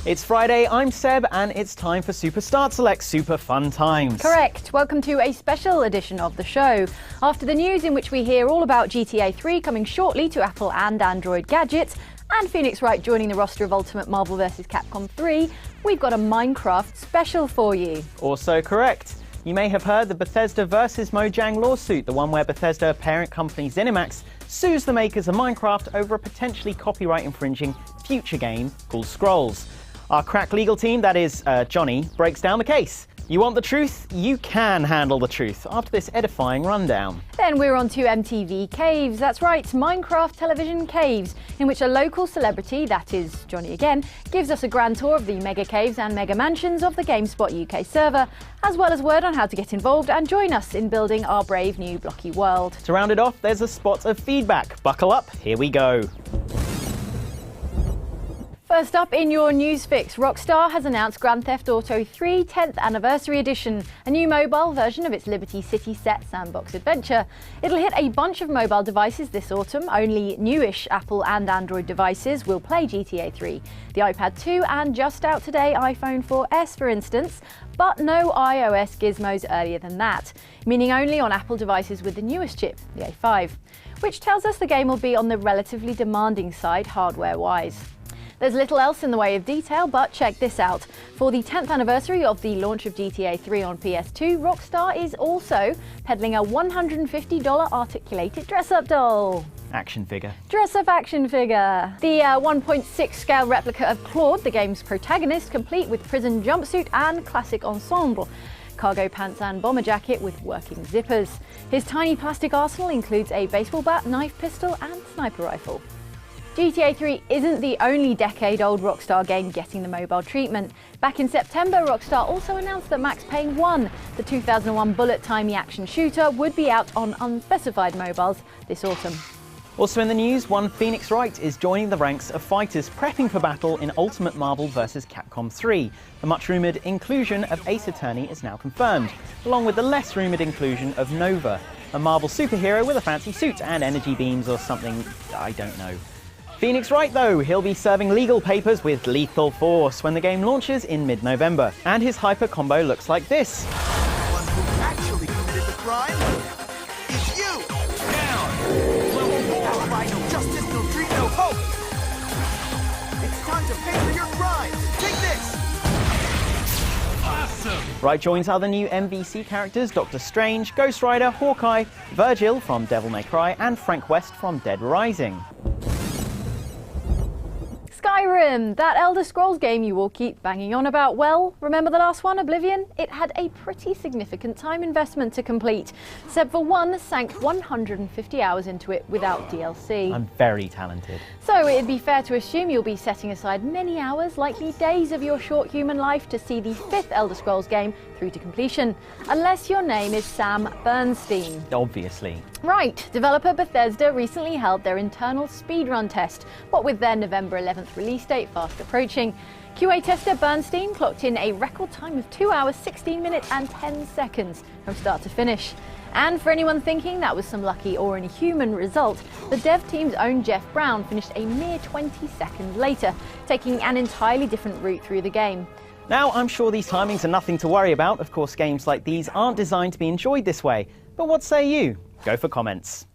It's Friday, I'm Seb, and it's time for Super Start Select Super Fun Times. Correct. Welcome to a special edition of the show. After the news in which we hear all about GTA 3 coming shortly to Apple and Android gadgets, and Phoenix Wright joining the roster of Ultimate Marvel vs. Capcom 3, we've got a Minecraft special for you. Also correct. You may have heard the Bethesda vs. Mojang lawsuit, the one where Bethesda parent company ZeniMax sues the makers of Minecraft over a potentially copyright-infringing future game called Scrolls. Our crack legal team, that is Johnny, breaks down the case. You want the truth? You can handle the truth after this edifying rundown. Then we're on to MTV Caves. That's right, Minecraft television caves, in which a local celebrity, that is Johnny again, gives us a grand tour of the mega caves and mega mansions of the Gamespot UK server, as well as word on how to get involved and join us in building our brave new blocky world. To round it off, there's a spot of feedback. Buckle up, here we go. First up in your news fix, Rockstar has announced Grand Theft Auto 3 10th Anniversary Edition, a new mobile version of its Liberty City set sandbox adventure. It'll hit a bunch of mobile devices this autumn. Only newish Apple and Android devices will play GTA 3. The iPad 2 and just out today iPhone 4S, for instance, but no iOS gizmos earlier than that, meaning only on Apple devices with the newest chip, the A5, which tells us the game will be on the relatively demanding side hardware-wise. There's little else in the way of detail, but check this out. For the 10th anniversary of the launch of GTA 3 on PS2, Rockstar is also peddling a $150 articulated dress-up doll. Action figure. Dress-up action figure. The 1.6 scale replica of Claude, the game's protagonist, complete with prison jumpsuit and classic ensemble. Cargo pants and bomber jacket with working zippers. His tiny plastic arsenal includes a baseball bat, knife, pistol and sniper rifle. GTA 3 isn't the only decade-old Rockstar game getting the mobile treatment. Back in September, Rockstar also announced that Max Payne 1, the 2001 bullet-timey action shooter, would be out on unspecified mobiles this autumn. Also in the news, one Phoenix Wright is joining the ranks of fighters prepping for battle in Ultimate Marvel vs. Capcom 3. The much-rumoured inclusion of Ace Attorney is now confirmed, along with the less-rumoured inclusion of Nova, a Marvel superhero with a fancy suit and energy beams or something, I don't know. Phoenix Wright, though, he'll be serving legal papers with lethal force when the game launches in mid-November. And his hyper combo looks like this. The one who actually committed the crime is you! Down! Now by no justice, no treat, no hope! It's time to pay for your crimes! Take this! Awesome! Wright joins other new MVC characters, Doctor Strange, Ghost Rider, Hawkeye, Virgil from Devil May Cry, and Frank West from Dead Rising. Skyrim, that Elder Scrolls game you all keep banging on about. Well, remember the last one, Oblivion? It had a pretty significant time investment to complete. Seb, for one, sank 150 hours into it without DLC. I'm very talented. So it'd be fair to assume you'll be setting aside many hours, likely days of your short human life to see the 5th Elder Scrolls game through to completion. Unless your name is Sam Bernstein. Obviously. Right, developer Bethesda recently held their internal speedrun test, what with their November 11th release date fast approaching. QA tester Bernstein clocked in a record time of 2 hours, 16 minutes and 10 seconds from start to finish. And for anyone thinking that was some lucky or inhuman result, the dev team's own Jeff Brown finished a mere 20 seconds later, taking an entirely different route through the game. Now, I'm sure these timings are nothing to worry about. Of course, games like these aren't designed to be enjoyed this way. But what say you? Go for comments.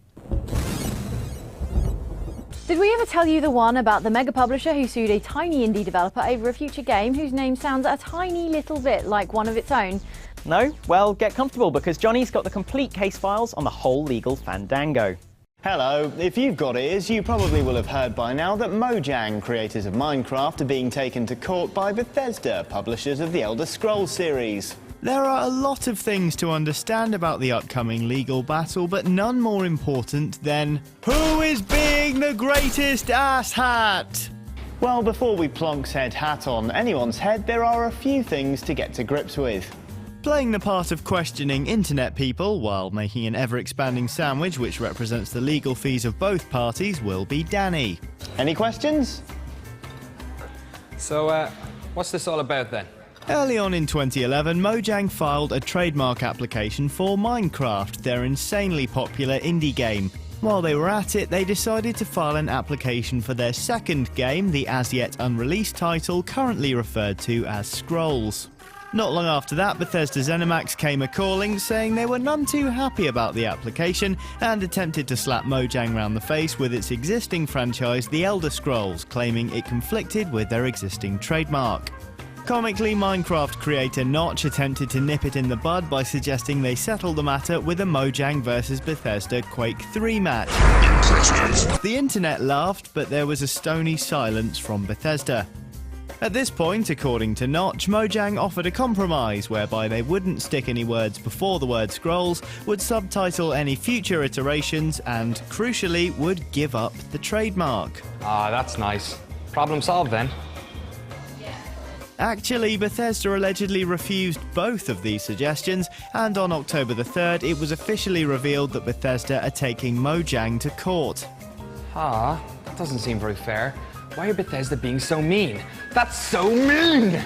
Did we ever tell you the one about the mega publisher who sued a tiny indie developer over a future game whose name sounds a tiny little bit like one of its own? No? Well, get comfortable because Johnny's got the complete case files on the whole legal fandango. Hello, if you've got ears, you probably will have heard by now that Mojang, creators of Minecraft, are being taken to court by Bethesda, publishers of the Elder Scrolls series. There are a lot of things to understand about the upcoming legal battle, but none more important than who is being the greatest asshat? Well, before we plonk said hat on anyone's head, there are a few things to get to grips with. Playing the part of questioning internet people while making an ever-expanding sandwich which represents the legal fees of both parties will be Danny. Any questions? So, what's this all about then? Early on in 2011, Mojang filed a trademark application for Minecraft, their insanely popular indie game. While they were at it, they decided to file an application for their second game, the as yet unreleased title currently referred to as Scrolls. Not long after that, Bethesda ZeniMax came a-calling, saying they were none too happy about the application and attempted to slap Mojang round the face with its existing franchise, The Elder Scrolls, claiming it conflicted with their existing trademark. Comically, Minecraft creator Notch attempted to nip it in the bud by suggesting they settle the matter with a Mojang vs Bethesda Quake 3 match. The internet laughed, but there was a stony silence from Bethesda. At this point, according to Notch, Mojang offered a compromise whereby they wouldn't stick any words before the word Scrolls, would subtitle any future iterations, and, crucially, would give up the trademark. Ah, that's nice. Problem solved then. Actually, Bethesda allegedly refused both of these suggestions, and on October the 3rd, it was officially revealed that Bethesda are taking Mojang to court. Ah, that doesn't seem very fair. Why are Bethesda being so mean? That's so mean!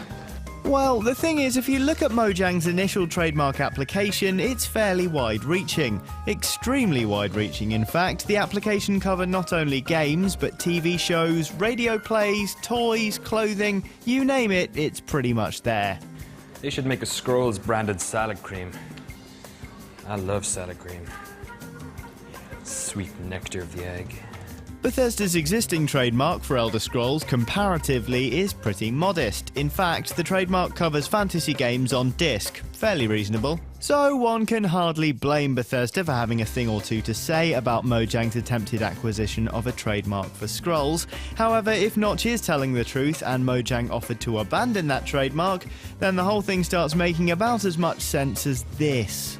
Well, the thing is, if you look at Mojang's initial trademark application, it's fairly wide-reaching. Extremely wide-reaching, in fact. The application covered not only games, but TV shows, radio plays, toys, clothing, you name it, it's pretty much there. They should make a Scrolls-branded salad cream. I love salad cream. Sweet nectar of the egg. Bethesda's existing trademark for Elder Scrolls, comparatively, is pretty modest. In fact, the trademark covers fantasy games on disc. Fairly reasonable. So one can hardly blame Bethesda for having a thing or two to say about Mojang's attempted acquisition of a trademark for Scrolls. However, if Notch is telling the truth and Mojang offered to abandon that trademark, then the whole thing starts making about as much sense as this.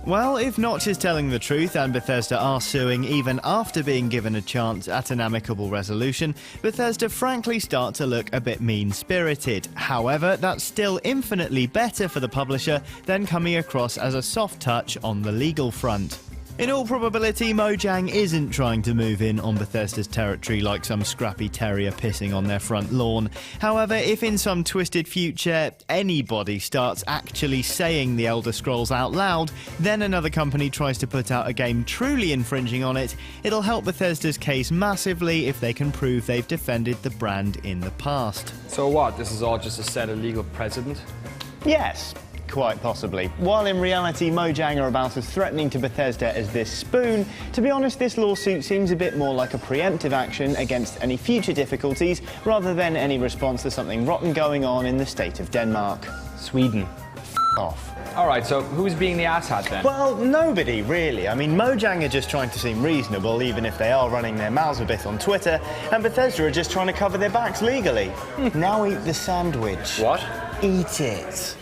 Well, if Notch is telling the truth and Bethesda are suing even after being given a chance at an amicable resolution, Bethesda frankly start to look a bit mean-spirited. However, that's still infinitely better for the publisher than coming across as a soft touch on the legal front. In all probability, Mojang isn't trying to move in on Bethesda's territory like some scrappy terrier pissing on their front lawn. However, if in some twisted future anybody starts actually saying the Elder Scrolls out loud, then another company tries to put out a game truly infringing on it, it'll help Bethesda's case massively if they can prove they've defended the brand in the past. So what, this is all just a set of legal precedent? Yes. Quite possibly. While in reality Mojang are about as threatening to Bethesda as this spoon, to be honest this lawsuit seems a bit more like a preemptive action against any future difficulties rather than any response to something rotten going on in the state of Denmark. Sweden. F off. Alright, so who's being the asshat then? Well, nobody really. I mean, Mojang are just trying to seem reasonable even if they are running their mouths a bit on Twitter, and Bethesda are just trying to cover their backs legally. Now eat the sandwich. What? Eat it.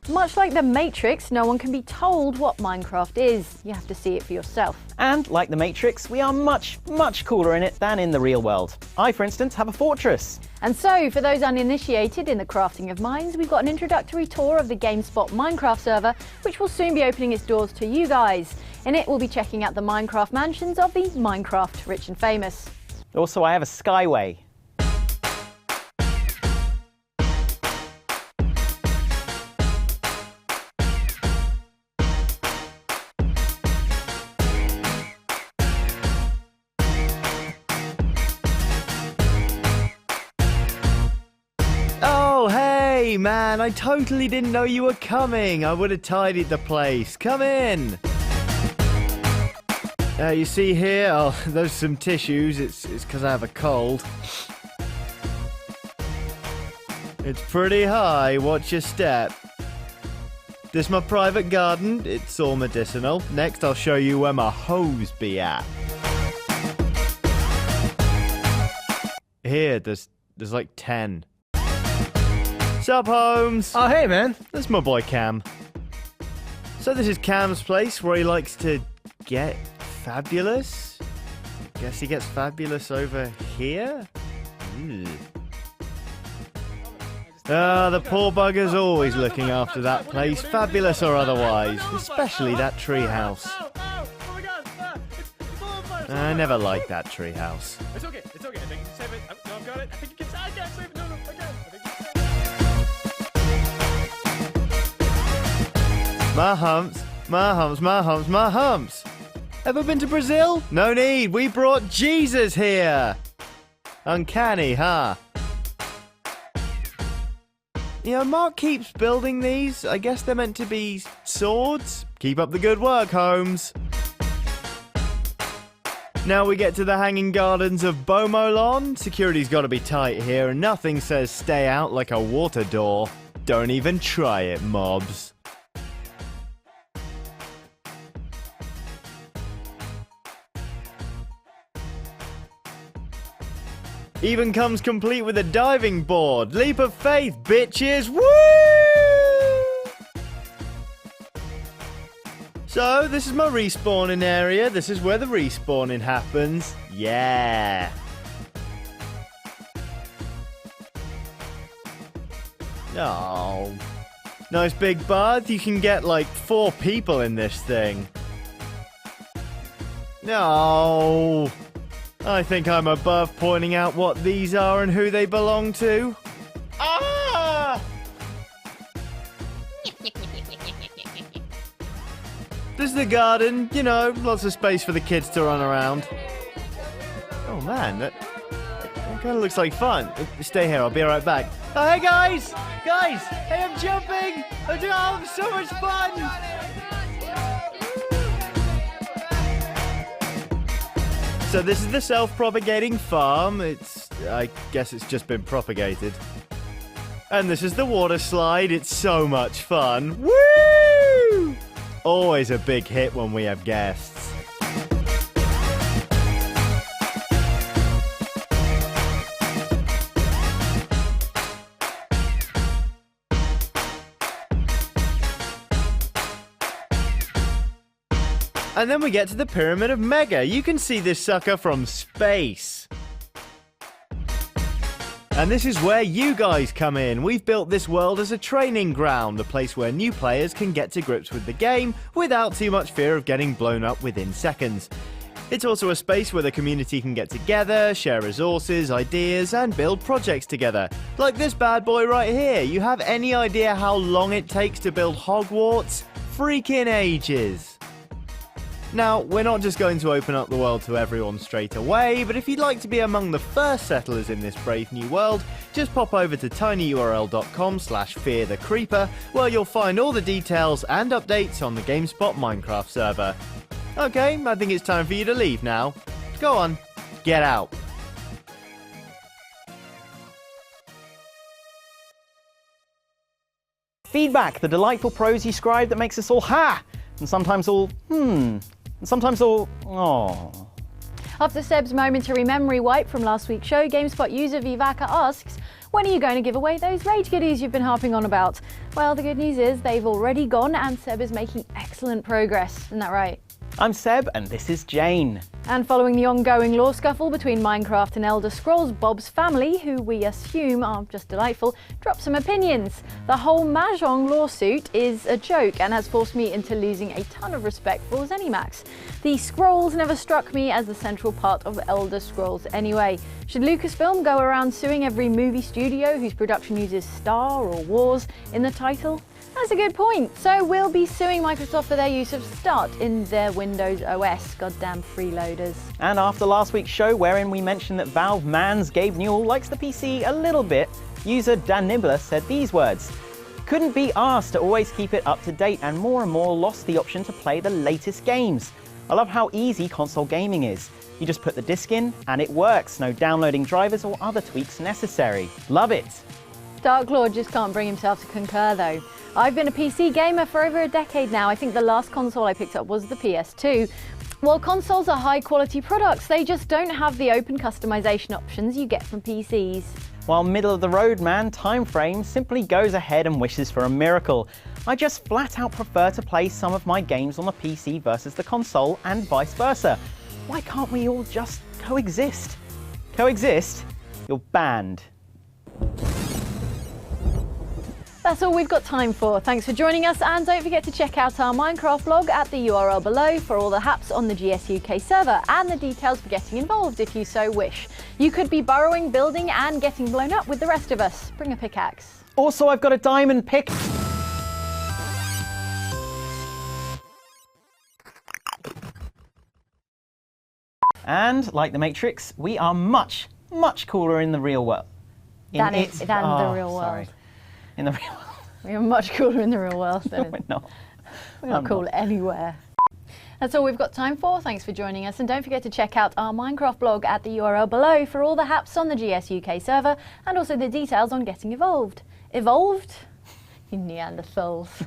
Much like The Matrix, no one can be told what Minecraft is. You have to see it for yourself. And like The Matrix, we are much, much cooler in it than in the real world. I, for instance, have a fortress. And so, for those uninitiated in the crafting of mines, we've got an introductory tour of the Gamespot Minecraft server, which will soon be opening its doors to you guys. In it, we'll be checking out the Minecraft mansions of the Minecraft rich and famous. Also, I have a skyway. Hey man, I totally didn't know you were coming. I would have tidied the place. Come in. You see here, oh, there's some tissues. It's because I have a cold. It's pretty high. Watch your step. This is my private garden. It's all medicinal. Next, I'll show you where my hose be at. Here, there's like 10. Sup, Holmes? Oh, hey, man. That's my boy Cam. So this is Cam's place where he likes to get fabulous? Guess he gets fabulous over here? The poor bugger's always looking after that place, fabulous or otherwise, especially that treehouse. I never liked that treehouse. It's okay. I think you can save it. No, I've got it. I think you can save it. I can't save it. No, I can't. I think you can save it. My humps, my humps, my humps, my humps. Ever been to Brazil? No need, we brought Jesus here. Uncanny, huh? You know, Mark keeps building these. I guess they're meant to be swords. Keep up the good work, Holmes. Now we get to the Hanging Gardens of Beaumolon. Security's got to be tight here, and nothing says stay out like a water door. Don't even try it, mobs. Even comes complete with a diving board. Leap of faith, bitches! Woo! So, this is my respawning area. This is where the respawning happens. Yeah! Oh. Nice big bath. You can get like 4 people in this thing. No. I think I'm above pointing out what these are and who they belong to. Ah! This is the garden, you know, lots of space for the kids to run around. Oh man, that kind of looks like fun. Stay here, I'll be right back. Oh, hey guys! Guys! Hey, I'm jumping! I'm having so much fun! So this is the self-propagating farm. I guess it's just been propagated. And this is the water slide. It's so much fun. Woo! Always a big hit when we have guests. And then we get to the Pyramid of Mega. You can see this sucker from space. And this is where you guys come in. We've built this world as a training ground, a place where new players can get to grips with the game without too much fear of getting blown up within seconds. It's also a space where the community can get together, share resources, ideas, and build projects together. Like this bad boy right here. You have any idea how long it takes to build Hogwarts? Freaking ages. Now, we're not just going to open up the world to everyone straight away, but if you'd like to be among the first settlers in this brave new world, just pop over to tinyurl.com/fearthecreeper, where you'll find all the details and updates on the Gamespot Minecraft server. Okay, I think it's time for you to leave now. Go on, get out. Feedback, the delightful prose you scribe that makes us all ha! And sometimes all and sometimes all aww. After Seb's momentary memory wipe from last week's show, GameSpot user Vivaka asks, when are you going to give away those rage goodies you've been harping on about? Well, the good news is they've already gone and Seb is making excellent progress. Isn't that right? I'm Seb and this is Jane. And following the ongoing law scuffle between Minecraft and Elder Scrolls, Bob's family, who we assume are just delightful, dropped some opinions. The whole Mojang lawsuit is a joke and has forced me into losing a ton of respect for ZeniMax. The Scrolls never struck me as the central part of Elder Scrolls anyway. Should Lucasfilm go around suing every movie studio whose production uses Star or Wars in the title? That's a good point. So we'll be suing Microsoft for their use of Start in their Windows OS. Goddamn freeloaders. And after last week's show, wherein we mentioned that Valve man's Gabe Newell likes the PC a little bit, user Dan Nibbler said these words. Couldn't be asked to always keep it up to date and more lost the option to play the latest games. I love how easy console gaming is. You just put the disc in and it works. No downloading drivers or other tweaks necessary. Love it. Dark Lord just can't bring himself to concur though. I've been a PC gamer for over a decade now. I think the last console I picked up was the PS2. While consoles are high quality products, they just don't have the open customization options you get from PCs. While middle of the road man Timeframe simply goes ahead and wishes for a miracle. I just flat out prefer to play some of my games on the PC versus the console and vice versa. Why can't we all just coexist? Coexist? You're banned. That's all we've got time for. Thanks for joining us, and don't forget to check out our Minecraft blog at the URL below for all the haps on the GS UK server and the details for getting involved if you so wish. You could be burrowing, building and getting blown up with the rest of us. Bring a pickaxe. Also, I've got a diamond pick. And, like the Matrix, we are much, much cooler in the real world. Than the real world. Sorry. In the real world. We are much cooler in the real world than We're not. we're not cool anywhere. That's all we've got time for. Thanks for joining us, and don't forget to check out our Minecraft blog at the URL below for all the haps on the GS UK server and also the details on getting involved. Evolved? You Neanderthals.